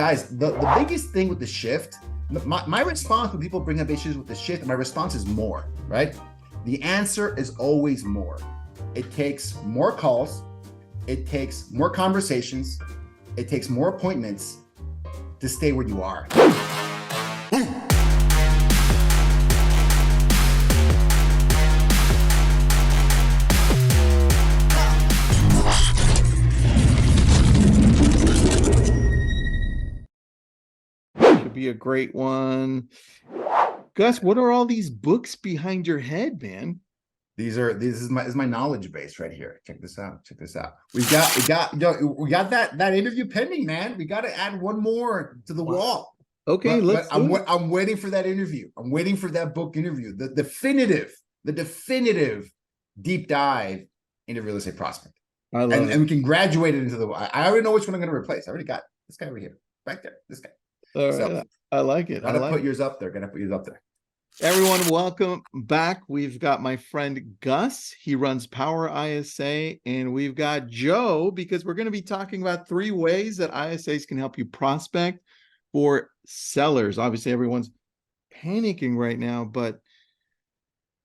guys, the biggest thing with the shift, my response when people bring up issues with the shift, my response is more, right? The answer is always more. It takes more calls. It takes more conversations. It takes more appointments to stay where you are. Could be a great one. Gus, what are all these books behind your head, man? This is my knowledge base right here. Check this out. Check this out. We got that interview pending, man. We got to add one more to the wall. Okay, but I'm waiting for that interview. I'm waiting for that book interview. The definitive deep dive into real estate prospect. I love it. And we can graduate it into the. I already know which one I'm going to replace. I already got this guy over here, back there. This guy. All right. So, I like it. Gotta put yours up there. Gotta put yours up there. Everyone, welcome back. We've got my friend Gus. He runs PowerISA, and we've got Joe, because we're going to be talking about 3 ways that ISAs can help you prospect for sellers. Obviously, everyone's panicking right now, but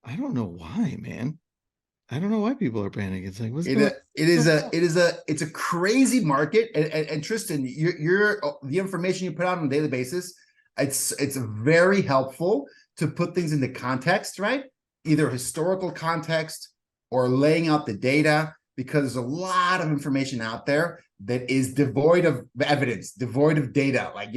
I don't know why, man. I don't know why people are panicking. It's like, it's a crazy market. And Tristan, the information you put out on a daily basis, it's very helpful to put things into context, right? Either historical context or laying out the data, because there's a lot of information out there that is devoid of evidence, devoid of data, like,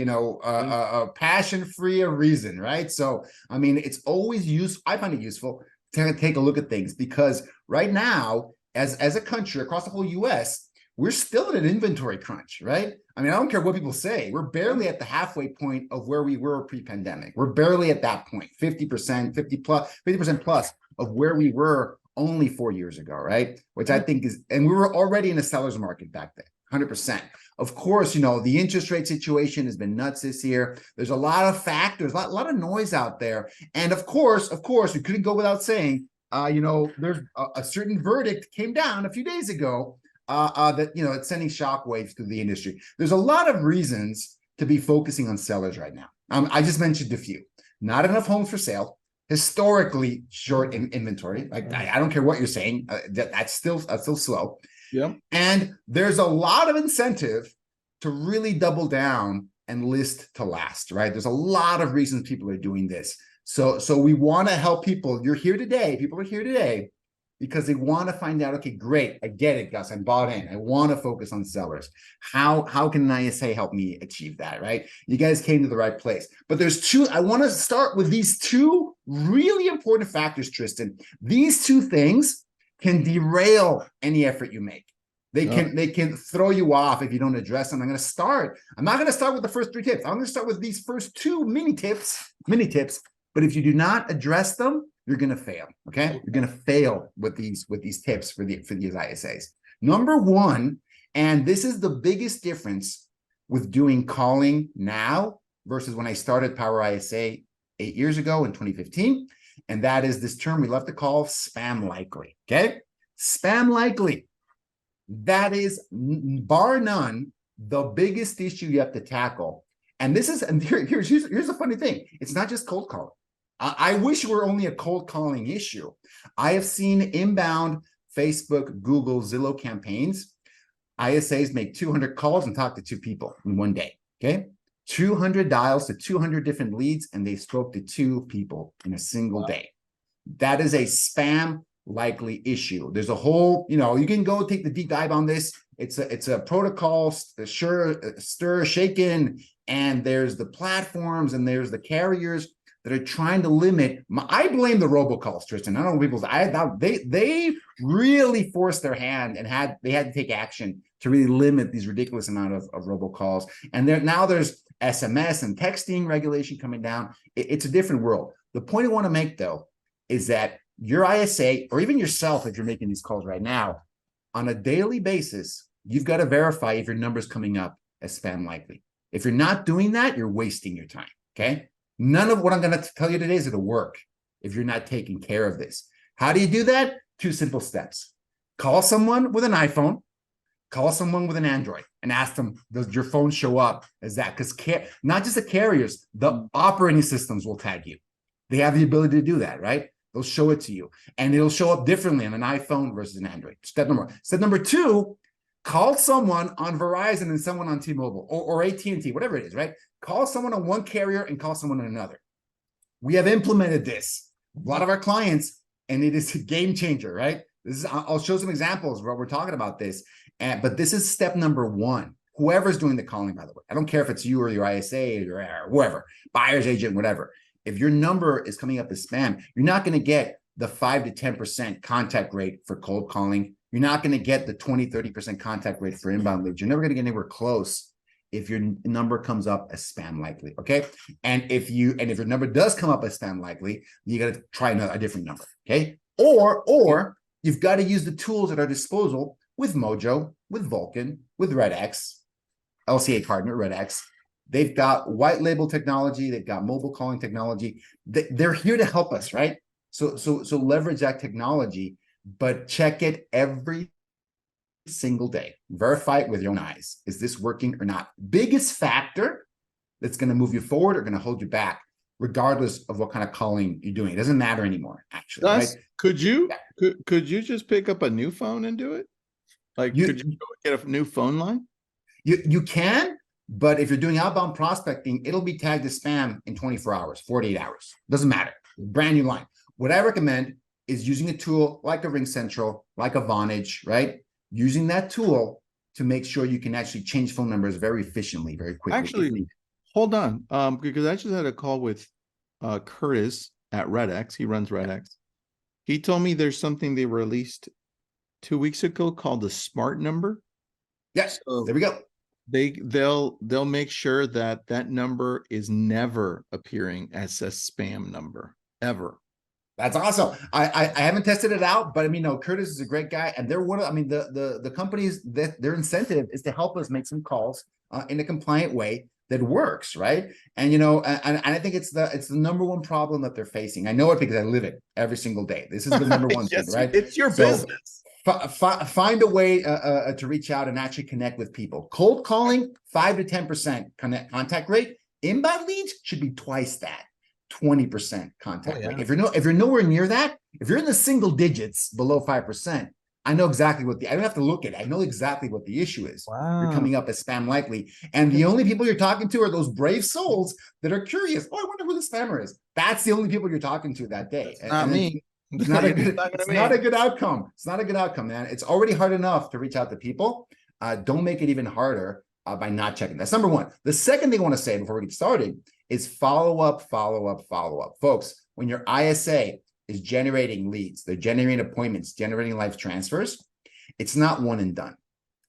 passion free of reason, right? So, I mean, it's always useful. I find it useful to take a look at things, because right now, as a country across the whole US, we're still at an inventory crunch, right? I mean, I don't care what people say. We're barely at the halfway point of where we were pre-pandemic. We're barely at that point, 50% plus of where we were only 4 years ago, right? Which I think is, and we were already in a seller's market back then, 100%. Of course, the interest rate situation has been nuts this year. There's a lot of factors, a lot of noise out there. And of course, we couldn't go without saying, there's a certain verdict came down a few days ago that, it's sending shockwaves through the industry. There's a lot of reasons to be focusing on sellers right now. I just mentioned a few. Not enough homes for sale, historically short in inventory. Like, I don't care what you're saying, that's still slow. Yeah. And there's a lot of incentive to really double down and list to last, right? There's a lot of reasons people are doing this. So we want to help people. You're here today. People are here today because they want to find out, okay, great, I get it, Gus, I'm bought in. I want to focus on sellers. How can an ISA help me achieve that, right? You guys came to the right place. But there's 2, I want to start with these 2 really important factors, Tristan. These 2 things can derail any effort you make. They can throw you off if you don't address them. I'm not going to start with the first 3 tips. I'm going to start with these first 2 mini tips. But if you do not address them, you're going to fail. Okay, you're going to fail with these tips for these ISAs. Number 1, and this is the biggest difference with doing calling now versus when I started PowerISA 8 years ago in 2015, and that is this term we love to call spam likely. Okay, spam likely. That is, bar none, the biggest issue you have to tackle. And here's the funny thing. It's not just cold calling. I wish it were only a cold calling issue. I have seen inbound Facebook, Google, Zillow campaigns. ISAs make 200 calls and talk to 2 people in one day. Okay, 200 dials to 200 different leads, and they spoke to 2 people in a single day. That is a spam likely issue. There's a whole, you can go take the deep dive on this. It's a protocol, stir, shaken, and there's the platforms and there's the carriers that are trying to limit. I blame the robocalls, Tristan. I don't know people. They really forced their hand and they had to take action to really limit these ridiculous amount of robocalls. And now there's SMS and texting regulation coming down. It's a different world. The point I want to make, though, is that your ISA, or even yourself, if you're making these calls right now, on a daily basis, you've got to verify if your number's coming up as spam likely. If you're not doing that, you're wasting your time. Okay. None of what I'm going to tell you today is going to work if you're not taking care of this. How do you do that? 2 simple steps. Call someone with an iPhone, call someone with an Android. and ask them, does your phone show up as that? Because not just the carriers, the operating systems will tag you. They have the ability to do that, right? They'll show it to you, and it'll show up differently on an iPhone versus an Android. Step number one. Step number two, call someone on Verizon and someone on T-Mobile or AT&T, whatever it is, right? Call someone on one carrier and call someone on another. We have implemented this. A lot of our clients, and it is a game changer, right? I'll show some examples where we're talking about this, but this is step number one. Whoever's doing the calling, by the way, I don't care if it's you or your ISA or whoever, buyer's agent, whatever. If your number is coming up as spam, you're not going to get the 5 to 10% contact rate for cold calling. You're not going to get the 20, 30% contact rate for inbound leads. You're never going to get anywhere close if your number comes up as spam likely. Okay. And if your number does come up as spam likely, you got to try a different number. Okay. Or you've got to use the tools at our disposal with Mojo, with Vulcan, with RedX, LCA partner, RedX. They've got white label technology. They've got mobile calling technology. They're here to help us, right? So leverage that technology, but check it every single day. Verify it with your own eyes. Is this working or not? Biggest factor that's going to move you forward or going to hold you back, regardless of what kind of calling you're doing. It doesn't matter anymore, actually. Right? Could you just pick up a new phone and do it? Like, could you get a new phone line? You can, but if you're doing outbound prospecting, it'll be tagged as spam in 24 hours, 48 hours. Doesn't matter. Brand new line. What I recommend is using a tool like a RingCentral, like a Vonage, right? Using that tool to make sure you can actually change phone numbers very efficiently, very quickly. Actually, hold on, because I just had a call with Curtis at RedX. He runs RedX. He told me there's something they released 2 weeks ago called the Smart Number. Yes, so there we go. They'll make sure that that number is never appearing as a spam number ever. That's awesome. I haven't tested it out, but I mean, no, Curtis is a great guy, and they're one of. I mean, the companies that their incentive is to help us make some calls in a compliant way that works, right? And and I think it's the number one problem that they're facing. I know it because I live it every single day. This is the number one yes, thing, right? It's your business. Find a way to reach out and actually connect with people. Cold calling, 5 to 10% contact rate. Inbound leads should be twice that, 20% contact rate. If you're nowhere near that, if you're in the single digits below 5%, I know exactly I don't have to look at it. I know exactly what the issue is. Wow. You're coming up as spam likely. And the only people you're talking to are those brave souls that are curious. Oh, I wonder who the spammer is. That's the only people you're talking to that day. It's not me. It's not a good outcome. It's not a good outcome, man. It's already hard enough to reach out to people. Don't make it even harder by not checking. That's number one. The second thing I want to say before we get started is follow up. Folks, when your ISA is generating leads, they're generating appointments, generating live transfers, it's not one and done,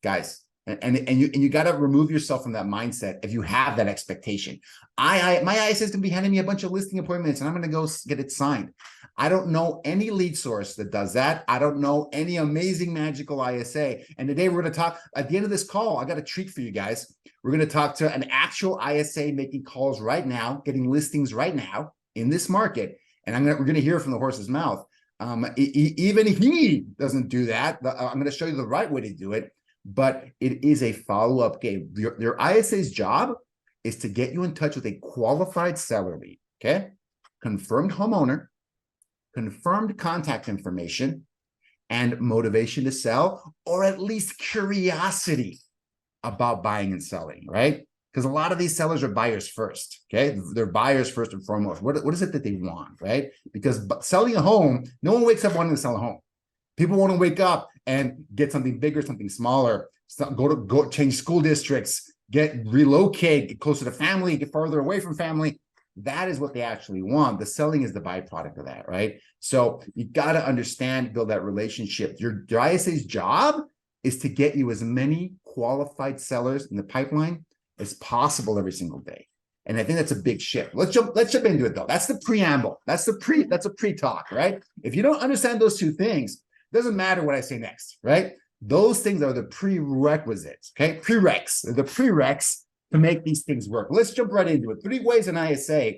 guys. And you got to remove yourself from that mindset if you have that expectation. My ISA is going to be handing me a bunch of listing appointments and I'm going to go get it signed. I don't know any lead source that does that. I don't know any amazing magical ISA. And today we're going to talk, at the end of this call, I got a treat for you guys. We're going to talk to an actual ISA making calls right now, getting listings right now in this market. And we're going to hear from the horse's mouth. Even he doesn't do that. I'm going to show you the right way to do it, but it is a follow-up game. Your ISA's job is to get you in touch with a qualified seller lead, okay? Confirmed homeowner, confirmed contact information, and motivation to sell, or at least curiosity about buying and selling, right? Because a lot of these sellers are buyers first, okay? They're buyers first and foremost. What is it that they want, right? Because selling a home, no one wakes up wanting to sell a home. People want to wake up and get something bigger, something smaller, go change school districts, relocate, get closer to family, get farther away from family. That is what they actually want. The selling is the byproduct of that, right? So you got to understand, build that relationship. Your ISA's job is to get you as many qualified sellers in the pipeline as possible every single day. And I think that's a big shift. Let's jump into it though. That's the preamble. That's a pre-talk, right? If you don't understand those two things, it doesn't matter what I say next, right? Those things are the prerequisites, okay? The prereqs to make these things work. Let's jump right into it. 3 ways an ISA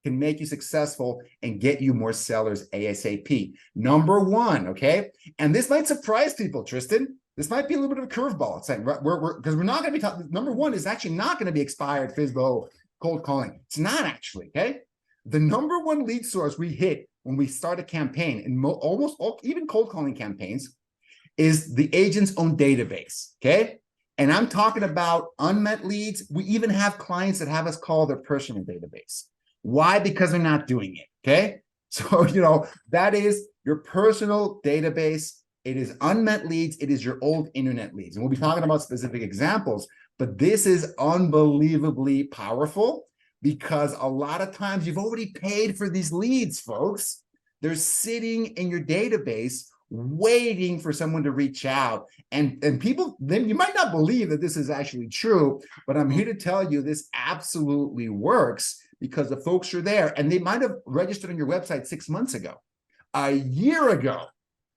can make you successful and get you more sellers ASAP. Number 1, okay? And this might surprise people, Tristan. This might be a little bit of a curveball. It's like because we're not going to be talking. Number one is actually not going to be expired FSBO cold calling. It's not actually, okay? The number one lead source we hit when we start a campaign, and almost all, even cold calling campaigns, is the agent's own database, okay? And I'm talking about unmet leads. We even have clients that have us call their personal database. Why? Because they're not doing it, okay? So, that is your personal database. It is unmet leads. It is your old internet leads. And we'll be talking about specific examples, but this is unbelievably powerful because a lot of times you've already paid for these leads, folks. They're sitting in your database waiting for someone to reach out. And people, then you might not believe that this is actually true, but I'm here to tell you this absolutely works because the folks are there and they might have registered on your website 6 months ago, a year ago.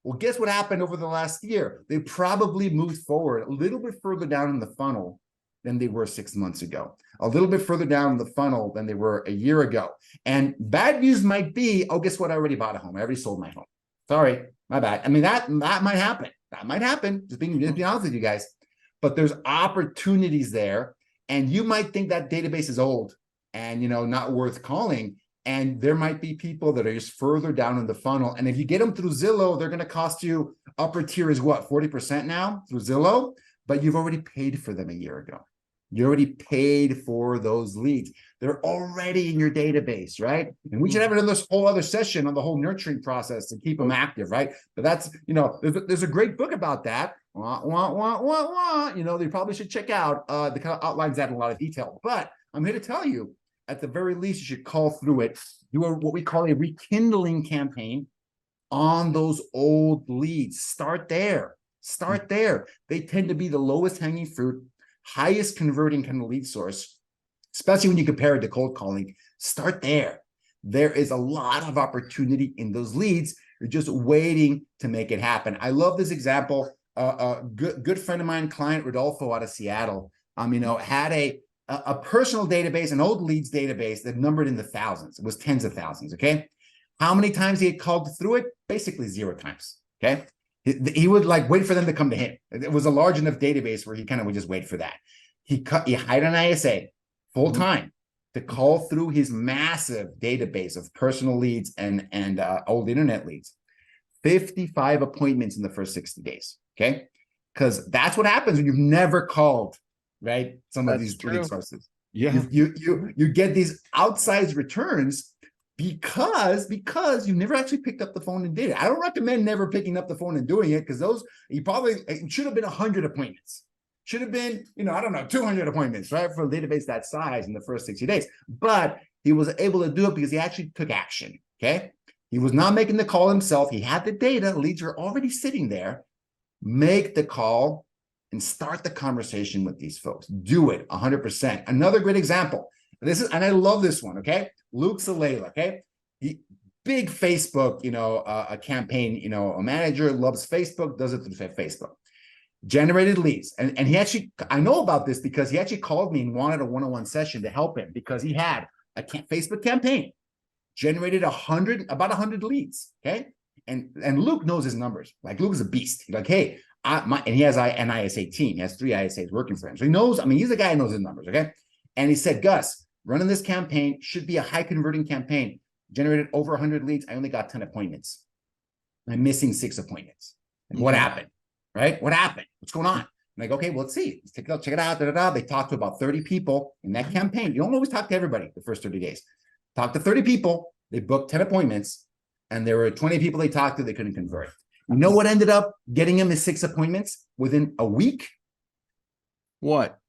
Well, guess what happened over the last year? They probably moved forward a little bit further down in the funnel than they were 6 months ago, a little bit further down the funnel than they were a year ago. And bad news might be, oh, guess what? I already bought a home. I already sold my home. Sorry, my bad. I mean, that might happen. That might happen. Just being honest with you guys. But there's opportunities there. And you might think that database is old and, not worth calling. And there might be people that are just further down in the funnel. And if you get them through Zillow, they're going to cost you, upper tier is what, 40% now through Zillow? But you've already paid for them a year ago. You already paid for those leads. They're already in your database, right? And we should have another whole other session on the whole nurturing process to keep them active, right? But that's, there's a great book about that. They probably should check out. The kind of outlines that in a lot of detail. But I'm here to tell you, at the very least, you should call through it. Do what we call a rekindling campaign on those old leads. Start there. Start there. They tend to be the lowest hanging fruit, highest converting kind of lead source, especially when you compare it to cold calling. Start there. There is a lot of opportunity in those leads. You're just waiting to make it happen. I love this example. A good friend of mine, client Rodolfo out of Seattle, had a personal database, an old leads database that numbered in the thousands. It was tens of thousands, okay? How many times he had called through it? Basically 0 times, okay? He would wait for them to come to him. It was a large enough database where he kind of would just wait for that. He hired an ISA full time to call through his massive database of personal leads and old internet leads. 55 appointments in the first 60 days. Okay, because that's what happens when you've never called, right? Some of these lead sources. Yeah, you get these outsized returns. Because you never actually picked up the phone and did it. I don't recommend never picking up the phone and doing it because it should have been 100 appointments. Should have been, 200 appointments, right? For a database that size in the first 60 days. But he was able to do it because he actually took action, okay? He was not making the call himself. He had the data. Leads were already sitting there. Make the call and start the conversation with these folks. Do it 100%. Another great example. And I love this one, okay? Luke Salela, okay? Big Facebook, a campaign, a manager loves Facebook, does it through Facebook. Generated leads. And he actually, I know about this because he actually called me and wanted a one-on-one session to help him because he had a Facebook campaign, generated about 100 leads, okay? And Luke knows his numbers. Luke is a beast. He's hey, and he has an ISA team. He has 3 ISAs working for him. So he knows, he's a guy who knows his numbers, okay? And he said, Gus, running this campaign should be a high converting campaign. Generated over 100 leads. I only got 10 appointments. I'm missing 6 appointments. And what happened? Right? What happened? What's going on? I'm okay, well, let's see. Let's check it out. They talked to about 30 people in that campaign. You don't always talk to everybody the first 30 days. Talk to 30 people. They booked 10 appointments. And there were 20 people they talked to they couldn't convert. You know what ended up getting him his 6 appointments within a week? What?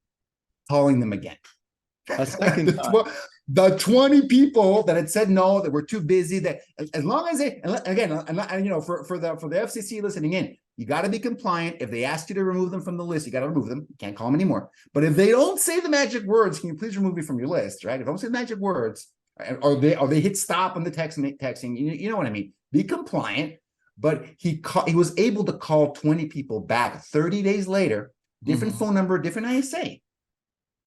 Calling them again. A second time. The 20 people that had said no, that were too busy, that as long as they, and again, for the FCC listening in, you got to be compliant. If they ask you to remove them from the list, you got to remove them. You can't call them anymore. But if they don't say the magic words, can you please remove me from your list, right? If they don't say the magic words, or they hit stop on the texting, you know what I mean? Be compliant. But he was able to call 20 people back 30 days later, different phone number, different ISA.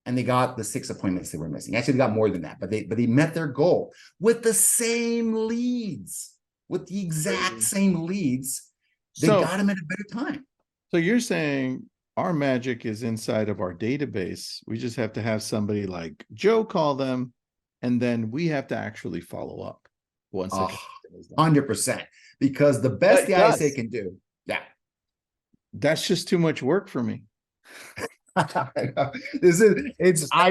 And they got the 6 appointments they were missing. Actually, they got more than that, but they met their goal with the same leads, with the exact same leads. They got them at a better time. So you're saying our magic is inside of our database. We just have to have somebody like Joe call them, and then we have to actually follow up once the connection is done. 100%. Because the best the ISA can do, yeah. That's just too much work for me. I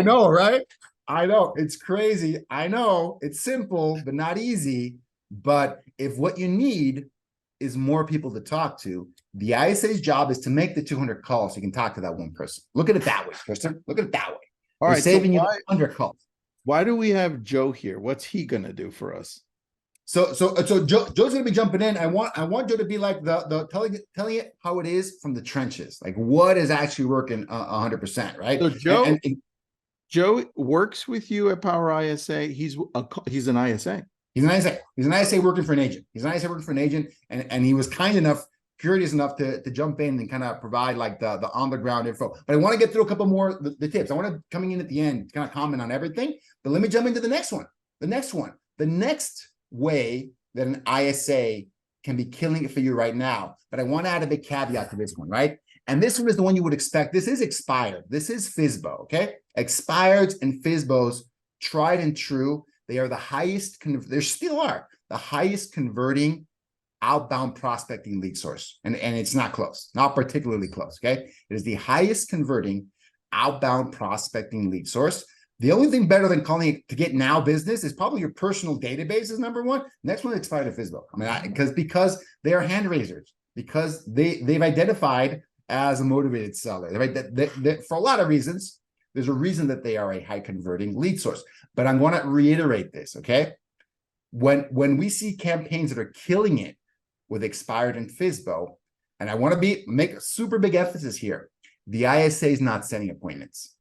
know, right? I know, it's crazy. I know, it's simple, but not easy. But if what you need is more people to talk to, the ISA's job is to make the 200 calls so you can talk to that one person. Look at it that way, Tristan. Look at it that way. All right, saving you 100 calls. Why do we have Joe here? What's he gonna do for us? So Joe's gonna be jumping in. I want Joe to be like the telling it how it is from the trenches, like what is actually working 100%, right? So Joe works with you at PowerISA. He's an ISA. He's an ISA. He's an ISA working for an agent. He's an ISA working for an agent, and he was kind enough, curious enough to jump in and kind of provide like the on the ground info. But I want to get through a couple more the tips. I want to coming in at the end kind of comment on everything. But let me jump into the next one. The next way that an ISA can be killing it for you right now. But I want to add a big caveat to this one, right? And this one is the one you would expect. This is expired. This is FSBO, okay? Expireds and FSBOs, tried and true. They are the highest, they still are the highest converting outbound prospecting lead source. And it's not close, not particularly close, okay? It is the highest converting outbound prospecting lead source. The only thing better than calling it to get now business is probably your personal database is number one. Next one, expired at FSBO. I mean, because they are hand raisers, because they've identified as a motivated seller, right? For a lot of reasons, there's a reason that they are a high converting lead source. But I'm going to reiterate this, okay? When we see campaigns that are killing it with expired and FSBO, and I want to make a super big emphasis here, the ISA is not setting appointments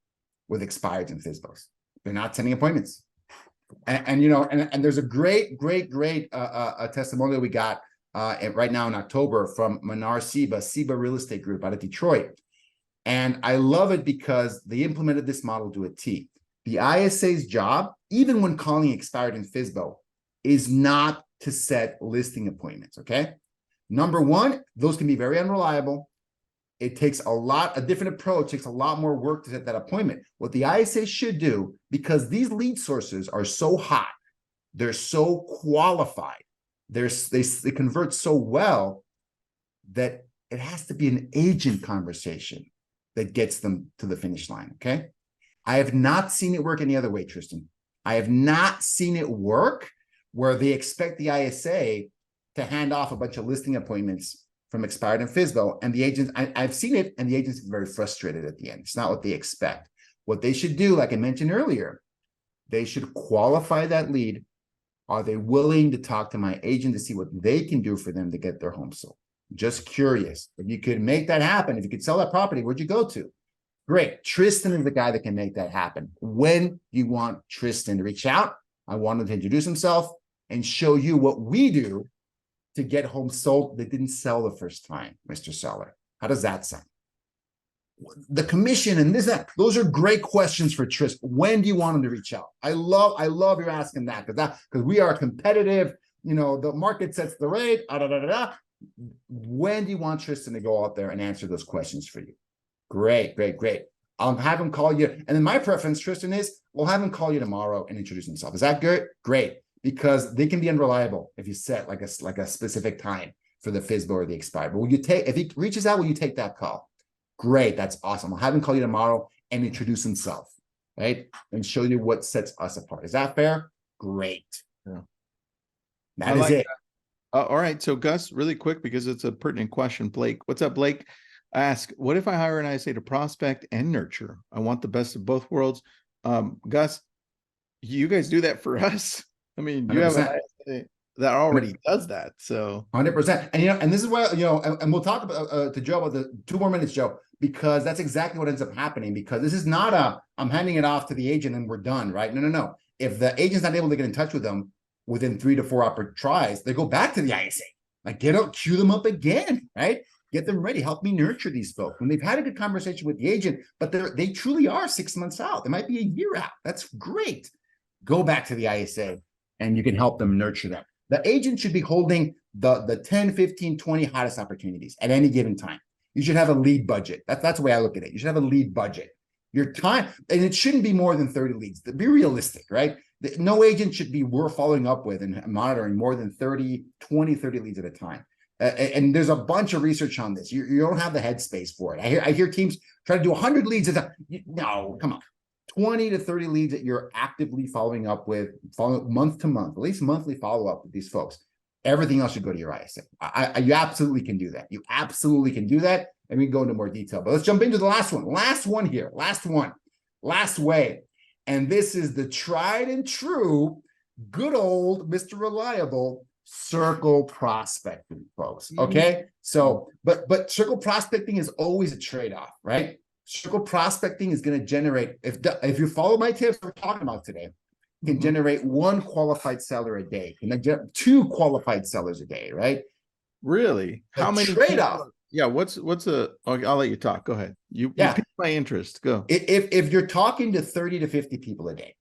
with expireds and FSBOs. They're not sending appointments. And you know, and there's a great testimonial we got right now in October from Manar Seba Real Estate Group out of Detroit. And I love it because they implemented this model to a T. The ISA's job, even when calling expired and FSBO, is not to set listing appointments, okay? Number one, those can be very unreliable. It takes a different approach, takes a lot more work to set that appointment. What the ISA should do, because these lead sources are so hot, they're so qualified, they convert so well that it has to be an agent conversation that gets them to the finish line, okay? I have not seen it work any other way, Tristan. I have not seen it work where they expect the ISA to hand off a bunch of listing appointments from expired and FSBO, and the agents, I've seen it, and the agents are very frustrated at the end. It's not what they expect. What they should do, like I mentioned earlier, they should qualify that lead. Are they willing to talk to my agent to see what they can do for them to get their home sold? Just curious. If you could make that happen, if you could sell that property, where'd you go to? Great. Tristan is the guy that can make that happen. When you want Tristan to reach out, I want him to introduce himself and show you what we do to get homes sold that didn't sell the first time, Mr. Seller. How does that sound? The commission and this, that, those are great questions for Tristan. When do you want him to reach out? I love you're asking that because we are competitive. You know, the market sets the rate. When do you want Tristan to go out there and answer those questions for you? Great. I'll have him call you. And then my preference, Tristan, is we'll have him call you tomorrow and introduce himself. Is that good? Great. Because they can be unreliable if you set like a specific time for the FSBO or the expired. But if he reaches out, will you take that call? Great, that's awesome. I'll have him call you tomorrow and introduce himself, right? And show you what sets us apart. Is that fair? Great. Yeah. That is it. All right, so Gus, really quick, because it's a pertinent question. Blake, what's up, Blake? Ask, what if I hire an ISA to prospect and nurture? I want the best of both worlds. Gus, you guys do that for us. I mean, you 100%. Have an ISA that already does that. So 100%. And, you know, and this is why, you know, and we'll talk about to Joe about the 2 more minutes, Joe, because that's exactly what ends up happening, because this is not I'm handing it off to the agent and we're done, right? No. If the agent's not able to get in touch with them within 3 to 4 tries, they go back to the ISA, like queue them up again, right? Get them ready. Help me nurture these folks. When they've had a good conversation with the agent, but they truly are 6 months out. They might be a year out. That's great. Go back to the ISA and you can help them nurture them. The agent should be holding the 10, 15, 20 hottest opportunities at any given time. you should have a lead budget. That's the way I look at it. You should have a lead budget. Your time, and it shouldn't be more than 30 leads. Be realistic, right? No agent should be following up with and monitoring more than 30 leads at a time. And there's a bunch of research on this. You don't have the headspace for it. I hear teams try to do 100 leads at a time. No, come on. 20 to 30 leads that you're actively following up with, month to month, at least monthly follow-up with these folks. Everything else should go to your ISA. You absolutely can do that. You absolutely can do that. And we can go into more detail. But let's jump into the last one. Last one here. Last one. Last way. And this is the tried and true, good old Mr. Reliable circle prospecting, folks. Okay. So, but circle prospecting is always a trade-off, right? Circle prospecting is going to generate, if you follow my tips we're talking about today, can generate 1 qualified seller a day, can get 2 qualified sellers a day, right? Really? How many trade-off? Yeah, what's a? Okay, I'll let you talk. Go ahead. You piqued my interest. Go. If you're talking to 30 to 50 people a day,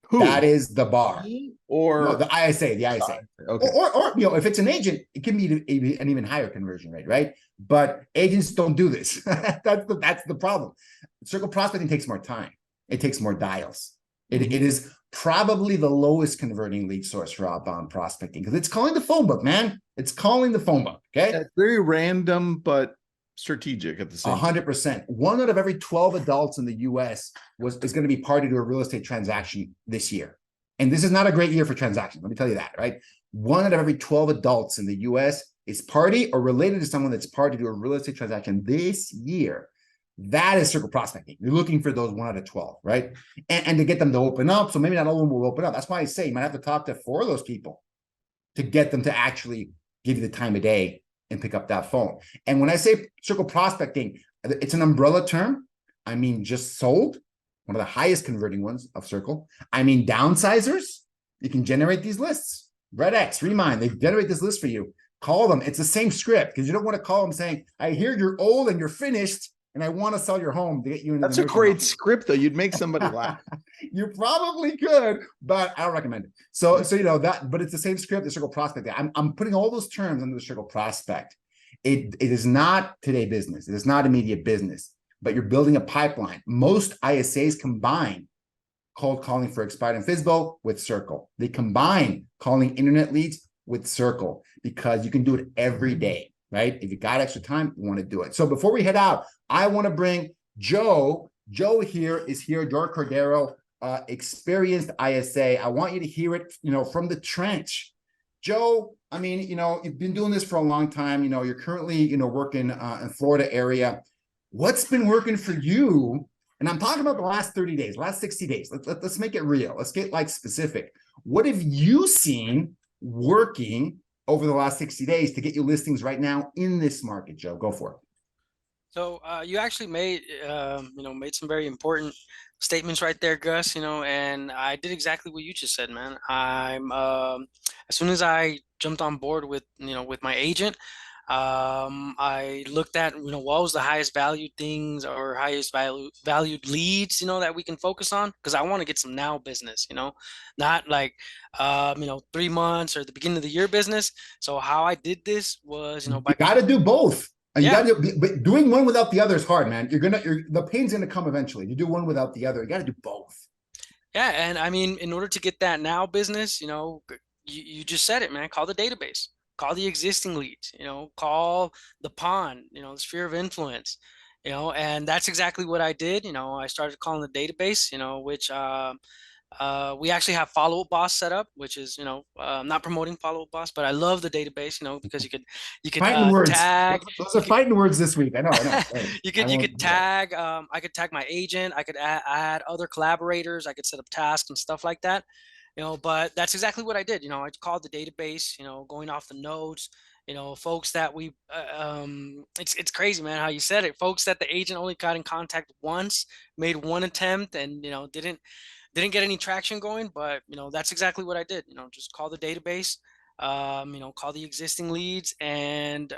who? That is the bar. Or no, the ISA, the ISA. Okay. Or if it's an agent, it can be an even higher conversion rate, right? But agents don't do this. That's the problem. Circle prospecting takes more time. It takes more dials. It is probably the lowest converting lead source for outbound prospecting because it's calling the phone book, man. It's calling the phone book. Okay. That's very random, but strategic at the same time. 100%. 1 out of every 12 adults in the US is going to be party to a real estate transaction this year. And this is not a great year for transactions. Let me tell you that, right? 1 out of every 12 adults in the US is party or related to someone that's party to a real estate transaction this year. That is circle prospecting. You're looking for those 1 out of 12, right? And to get them to open up. So maybe not all of them will open up. That's why I say you might have to talk to 4 of those people to get them to actually give you the time of day and pick up that phone. And when I say circle prospecting, it's an umbrella term. I mean, just sold, one of the highest converting ones of circle. I mean, downsizers, you can generate these lists. Red X, Remind, they generate this list for you. Call them. It's the same script because you don't want to call them saying, I hear you're old and you're finished and I want to sell your home to get you into That's a great script, though. You'd make somebody laugh. You probably could, but I don't recommend it. So you know that, but it's the same script, the circle prospect. I'm putting all those terms under the circle prospect. It is not today business. It is not immediate business, but you're building a pipeline. Most ISAs combine cold calling for expired and FSBO with circle. They combine calling internet leads with circle because you can do it every day, right? If you got extra time, you want to do it. So before we head out, I want to bring Joe. Joe here is here, Joe Cordero, experienced ISA. I want you to hear it, from the trench. Joe, I mean, you've been doing this for a long time. You're currently, working in Florida area. What's been working for you? And I'm talking about the last 30 days, last 60 days. Let's make it real. Let's get specific. What have you seen working over the last 60 days to get you listings right now in this market, Joe? Go for it. So you actually made some very important statements right there, Gus. And I did exactly what you just said, man. I'm as soon as I jumped on board with my agent, I looked at what was the highest valued things or highest valued leads that we can focus on, because I want to get some now business, not like 3 months or the beginning of the year business. So how I did this was you got to do both. And you got to, but doing one without the other is hard, man. The pain's gonna come eventually. You do one without the other. You got to do both. Yeah, and I mean, in order to get that now business, you just said it, man. Call the database, call the existing leads, call the pond, the sphere of influence, and that's exactly what I did. I started calling the database, which we actually have Follow-Up Boss set up, which is not promoting Follow-Up Boss, but I love the database, because you could fighting words. Tag. Those are fighting words this week. I know. you could tag. I could tag my agent. I could add other collaborators. I could set up tasks and stuff like that. But that's exactly what I did. I called the database. Going off the notes. Folks that we, it's crazy, man, how you said it. Folks that the agent only got in contact once, made one attempt, and didn't get any traction going, but that's exactly what I did. Just call the database, call the existing leads, and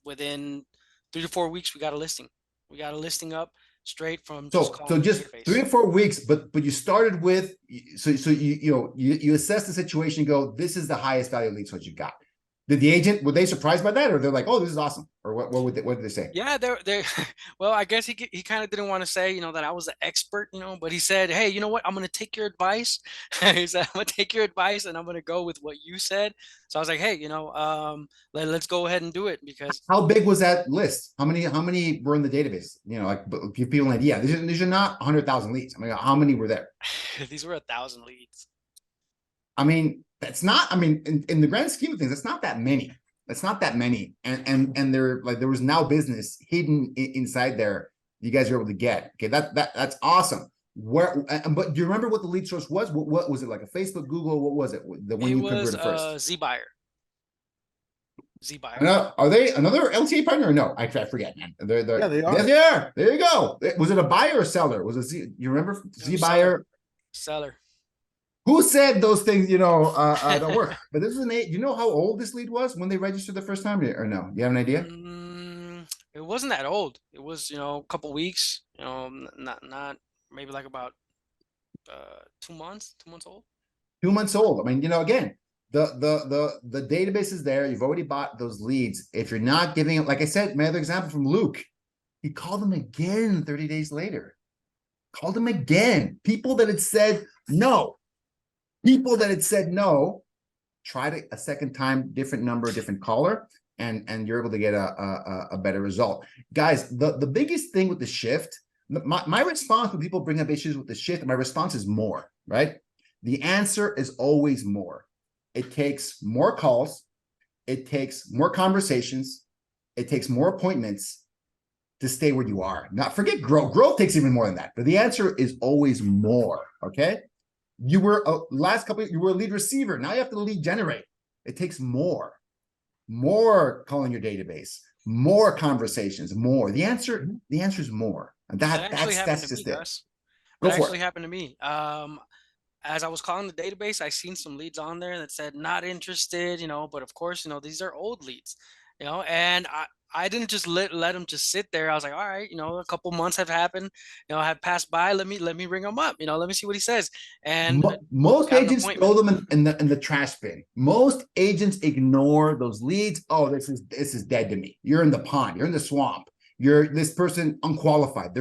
within 3 to 4 weeks, we got a listing. We got a listing up straight from just 3 to 4 weeks. But you started with you assess the situation. And go, this is the highest value lead source you got. Did the agent, were they surprised by that, or they're like, oh, this is awesome? Or what did they say? Yeah, they're well, I guess he kind of didn't want to say, that I was the expert, but he said, "Hey, you know what? I'm gonna take your advice." He said, "I'm gonna take your advice and I'm gonna go with what you said." So I was like, "Hey, let's go ahead and do it because How big was that list? How many were in the database? Like give people an idea. These are not 100,000 leads. I mean, how many were there? these were 1,000 leads." I mean, that's not, I mean, in the grand scheme of things, it's not that many. It's not that many. And there, like, there was now business hidden inside there you guys are able to get. Okay, that's awesome. But do you remember what the lead source was? What was it, like a Facebook, Google? What was it? The one It you was converted first? Z-Buyer. Are they another LTA partner or no? I forget, man. Yeah, they are. Yes, they are. There you go. Was it a buyer or seller? Was it Z? You remember Z buyer? Seller. Who said those things, don't work? But this is do you know how old this lead was when they registered the first time, or no? You have an idea? It wasn't that old. It was, a couple weeks, not maybe like about 2 months old. 2 months old. I mean, again, the database is there. You've already bought those leads. If you're not giving it, like I said, my other example from Luke, he called them again 30 days later. Called them again. People that had said no. People that had said no, tried it a second time, different number, different caller, and you're able to get a better result. Guys, the biggest thing with the shift, my response when people bring up issues with the shift, my response is more, right? The answer is always more. It takes more calls. It takes more conversations. It takes more appointments to stay where you are. Not forget growth. Growth takes even more than that, but the answer is always more, okay? You were you were a lead receiver. Now you have to lead generate. It takes more calling your database, more conversations, more. The answer is more. And that's just it. That actually happened to me. As I was calling the database, I seen some leads on there that said not interested, but of course, these are old leads, and I didn't just let them just sit there. I was like, all right, a couple months have happened, have passed by. Let me ring him up, let me see what he says. And most agents throw them in the trash bin. Most agents ignore those leads. Oh, this is dead to me. You're in the pond. You're in the swamp. You're this person unqualified.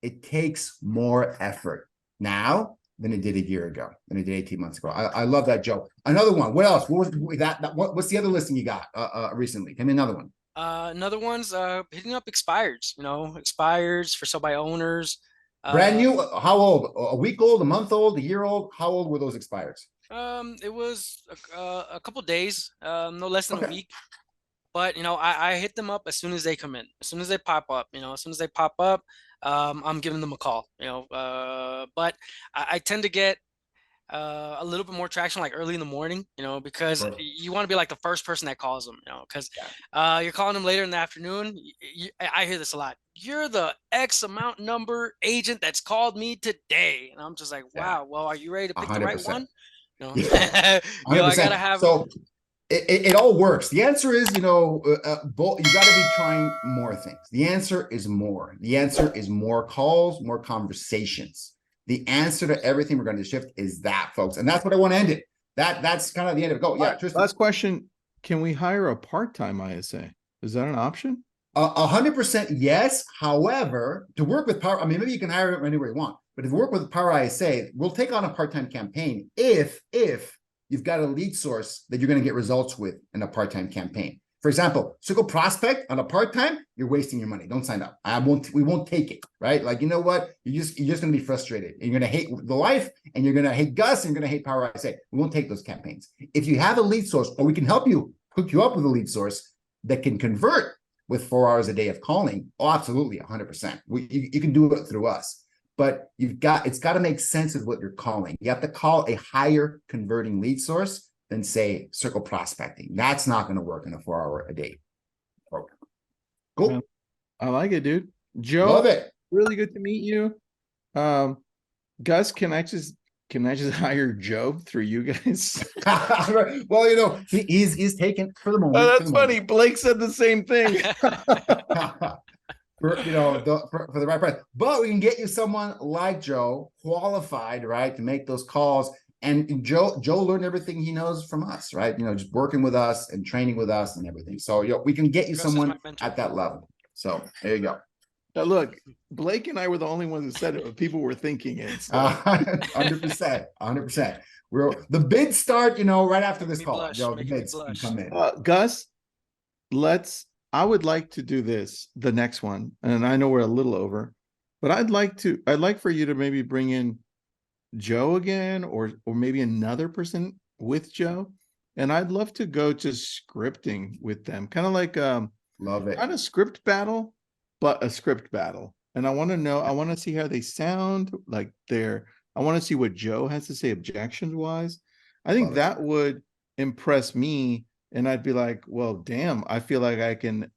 It takes more effort now than it did a year ago, than it did 18 months ago. I love that, Joe. Another one. What else? What was that? What's the other listing you got recently? Give me another one. Another one's hitting up expireds, expireds for sell-by owners. Brand new? How old? A week old, a month old, a year old? How old were those expireds? It was a couple days, no less than a week. But I hit them up as soon as they come in, as soon as they pop up. As soon as they pop up, I'm giving them a call. But I tend to get a little bit more traction like early in the morning, because you want to be like the first person that calls them, because you're calling them later in the afternoon. I hear this a lot. You're the X amount number agent that's called me today, and I'm just like, wow. Well, are you ready to pick 100%. The right one? I gotta have. So it all works. The answer is, you got to be trying more things. The answer is more. The answer is more calls, more conversations. The answer to everything we're going to shift is that, folks. And that's what I want to end it. That's kind of the end of it. Go. Yeah, Tristan. Last question. Can we hire a part-time ISA? Is that an option? 100% yes. However, to work with Power, I mean, maybe you can hire it anywhere you want, but if you work with PowerISA, we'll take on a part-time campaign if you've got a lead source that you're going to get results with in a part-time campaign. For example, Circle Prospect on a part-time, you're wasting your money. Don't sign up. We won't take it, right? Like, you know what? You're just going to be frustrated. And you're going to hate the life, and you're going to hate Gus, and you're going to hate PowerISA. We won't take those campaigns. If you have a lead source, or we can hook you up with a lead source that can convert with 4 hours a day of calling, oh, absolutely, 100%. You can do it through us. But it's got to make sense with what you're calling. You have to call a higher converting lead source than, say, Circle Prospecting. That's not going to work in a 4 hour a day program. Cool. I like it, dude. Joe, love it. Really good to meet you. Gus, can I just hire Joe through you guys? Well, he's taken for the moment. Oh, that's funny. Blake said the same thing. For the right price, but we can get you someone like Joe, qualified, right, to make those calls And Joe learned everything he knows from us, right? Just working with us and training with us and everything. So we can get you Gus is someone my mentor. at that level. So there you go. Now look, Blake and I were the only ones that said it, but people were thinking it. So. 100%, 100%. The bids start, right after this call. The bids can come in. Gus, I would like to do this, the next one, and I know we're a little over, but I'd like for you to maybe bring in Joe again, or maybe another person with Joe, and I'd love to go to scripting with them, kind of like Love it. not a script battle, but a script battle. And I want to see how they sound, like I want to see what Joe has to say objections wise. I think that would impress me, and I'd be like, well, damn, I feel like I can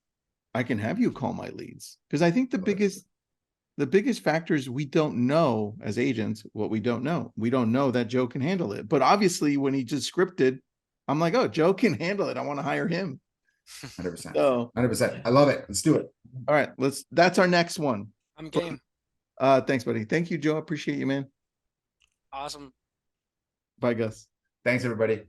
have you call my leads, because I think the biggest factor is we don't know as agents what we don't know. We don't know that Joe can handle it. But obviously when he just scripted, I'm like, oh, Joe can handle it. I want to hire him. 100%. So 100%. I love it. Let's do it. all right, that's our next one. I'm game. Thanks, buddy. Thank you, Joe. Appreciate you, man. Awesome. Bye, Gus. Thanks, everybody.